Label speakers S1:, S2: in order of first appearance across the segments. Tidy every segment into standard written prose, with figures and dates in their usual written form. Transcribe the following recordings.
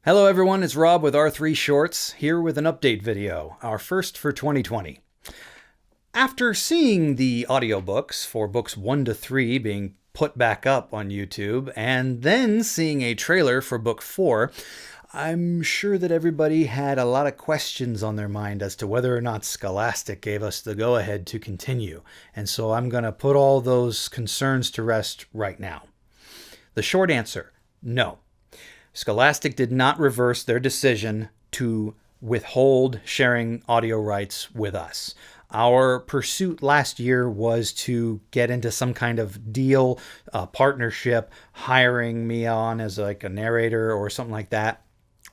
S1: Hello everyone, it's Rob with R3 Shorts, here with an update video, our first for 2020. After seeing the audiobooks for books 1 to 3 being put back up on YouTube, and then seeing a trailer for book 4, I'm sure that everybody had a lot of questions on their mind as to whether or not Scholastic gave us the go-ahead to continue. And so I'm going to put all those concerns to rest right now. The short answer, no. Scholastic did not reverse their decision to withhold sharing audio rights with us. Our pursuit last year was to get into some kind of deal, partnership, hiring me on as like a narrator or something like that,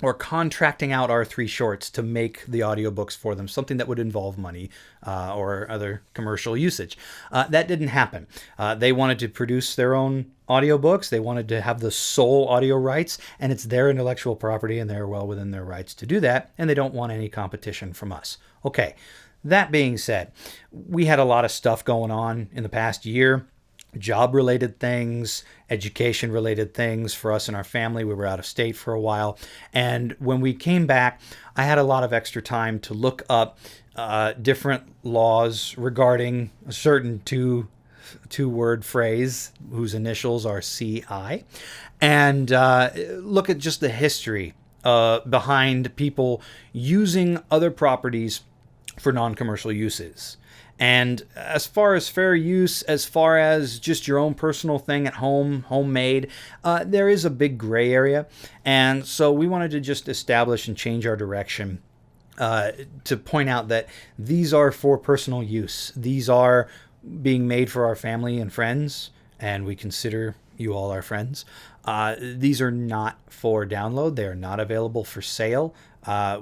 S1: or contracting out R3 Shorts to make the audiobooks for them, something that would involve money or other commercial usage. That didn't happen. They wanted to produce their own audiobooks. They wanted to have the sole audio rights, and it's their intellectual property, and they're well within their rights to do that, and they don't want any competition from us. Okay, that being said, we had a lot of stuff going on in the past year. Job-related things, education-related things for us and our family. We were out of state for a while. And when we came back, I had a lot of extra time to look up different laws regarding a certain two-word phrase whose initials are CI, and look at just the history behind people using other properties for non-commercial uses. And as far as fair use, as far as just your own personal thing at home, homemade, there is a big gray area. And so we wanted to just establish and change our direction to point out that these are for personal use. These are being made for our family and friends, and we consider you all our friends. These are not for download. They are not available for sale.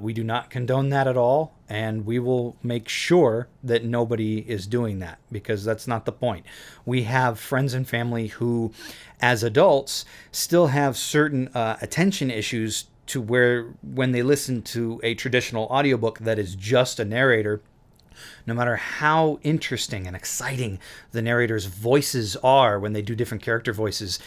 S1: We do not condone that at all, and we will make sure that nobody is doing that, because that's not the point. We have friends and family who, as adults, still have certain attention issues to where when they listen to a traditional audiobook that is just a narrator, no matter how interesting and exciting the narrator's voices are when they do different character voices,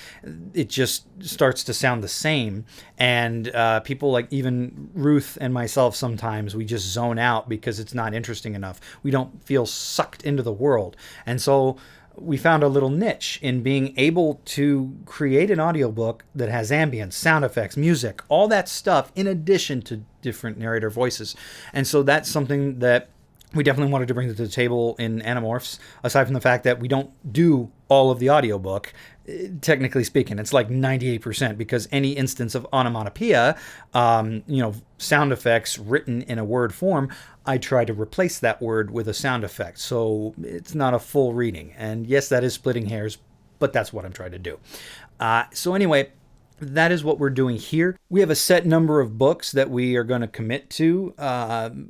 S1: it just starts to sound the same. And people like even Ruth and myself, sometimes we just zone out because it's not interesting enough. We don't feel sucked into the world. And so we found a little niche in being able to create an audiobook that has ambience, sound effects, music, all that stuff in addition to different narrator voices. And so that's something that we definitely wanted to bring to the table in Animorphs, aside from the fact that we don't do all of the audiobook. Technically speaking, it's like 98%, because any instance of onomatopoeia, sound effects written in a word form, I try to replace that word with a sound effect. So it's not a full reading. And yes, that is splitting hairs, but that's what I'm trying to do. So anyway, that is what we're doing here. We have a set number of books that we are going to commit to.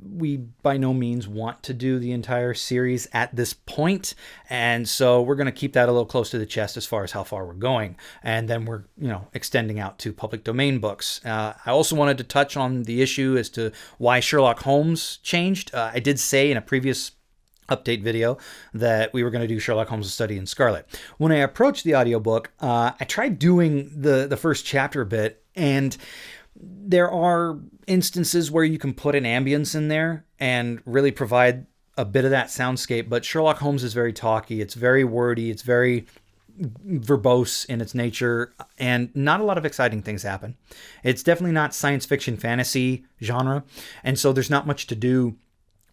S1: We by no means want to do the entire series at this point, and so we're going to keep that a little close to the chest as far as how far we're going, and then we're extending out to public domain books. I also wanted to touch on the issue as to why Sherlock Holmes changed. I did say in a previous update video that we were going to do Sherlock Holmes' Study in Scarlet. When I approached the audiobook, I tried doing the first chapter a bit, and there are instances where you can put an ambience in there and really provide a bit of that soundscape, but Sherlock Holmes is very talky, it's very wordy, it's very verbose in its nature, and not a lot of exciting things happen. It's definitely not science fiction fantasy genre, and so there's not much to do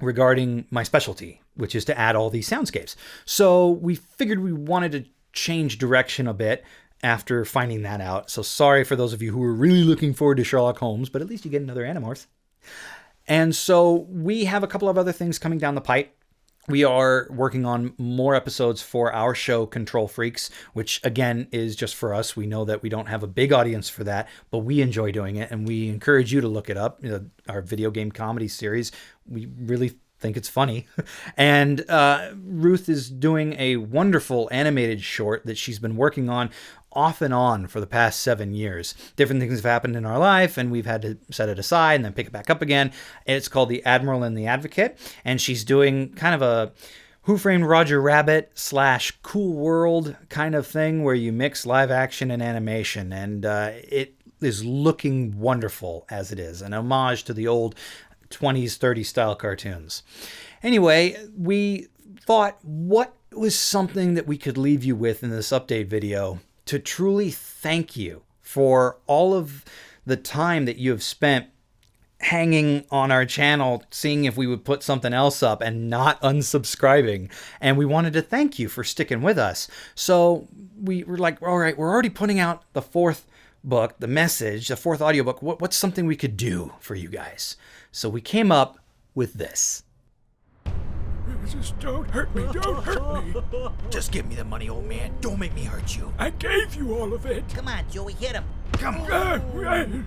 S1: regarding my specialty, which is to add all these soundscapes. So we figured we wanted to change direction a bit after finding that out. So sorry for those of you who were really looking forward to Sherlock Holmes, but at least you get another Animorphs. And so we have a couple of other things coming down the pipe. We are working on more episodes for our show, Control Freaks, which again is just for us. We know that we don't have a big audience for that, but we enjoy doing it, and we encourage you to look it up. Our video game comedy series, we really think it's funny. And Ruth is doing a wonderful animated short that she's been working on off and on for the past 7 years. Different things have happened in our life, and we've had to set it aside and then pick it back up again. It's called The Admiral and the Advocate, and she's doing kind of a Who Framed Roger Rabbit / Cool World kind of thing where you mix live action and animation, and it is looking wonderful as it is, an homage to the old 20s, 30s style cartoons. Anyway, we thought, what was something that we could leave you with in this update video to truly thank you for all of the time that you have spent hanging on our channel, seeing if we would put something else up and not unsubscribing. And we wanted to thank you for sticking with us. So we were like, all right, we're already putting out the fourth book, The Message, the fourth audiobook. What's something we could do for you guys? So we came up with this.
S2: Just don't hurt me, don't hurt me.
S3: Just give me the money, old man. Don't make me hurt you.
S2: I gave you all of it.
S4: Come on, Joey, hit him.
S3: Come on.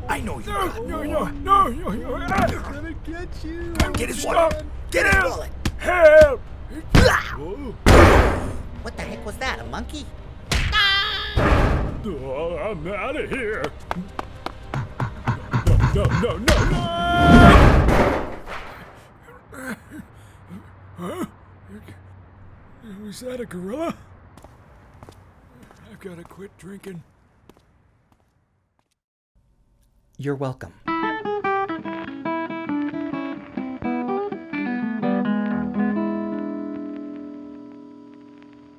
S3: I know you got it.
S2: No.
S3: I'm gonna get you. Get his wallet. Get his wallet.
S2: Help!
S4: What the heck was that, a monkey?
S2: Oh, I'm out of here. No. Huh? Was that a gorilla? I've got to quit drinking.
S1: You're welcome.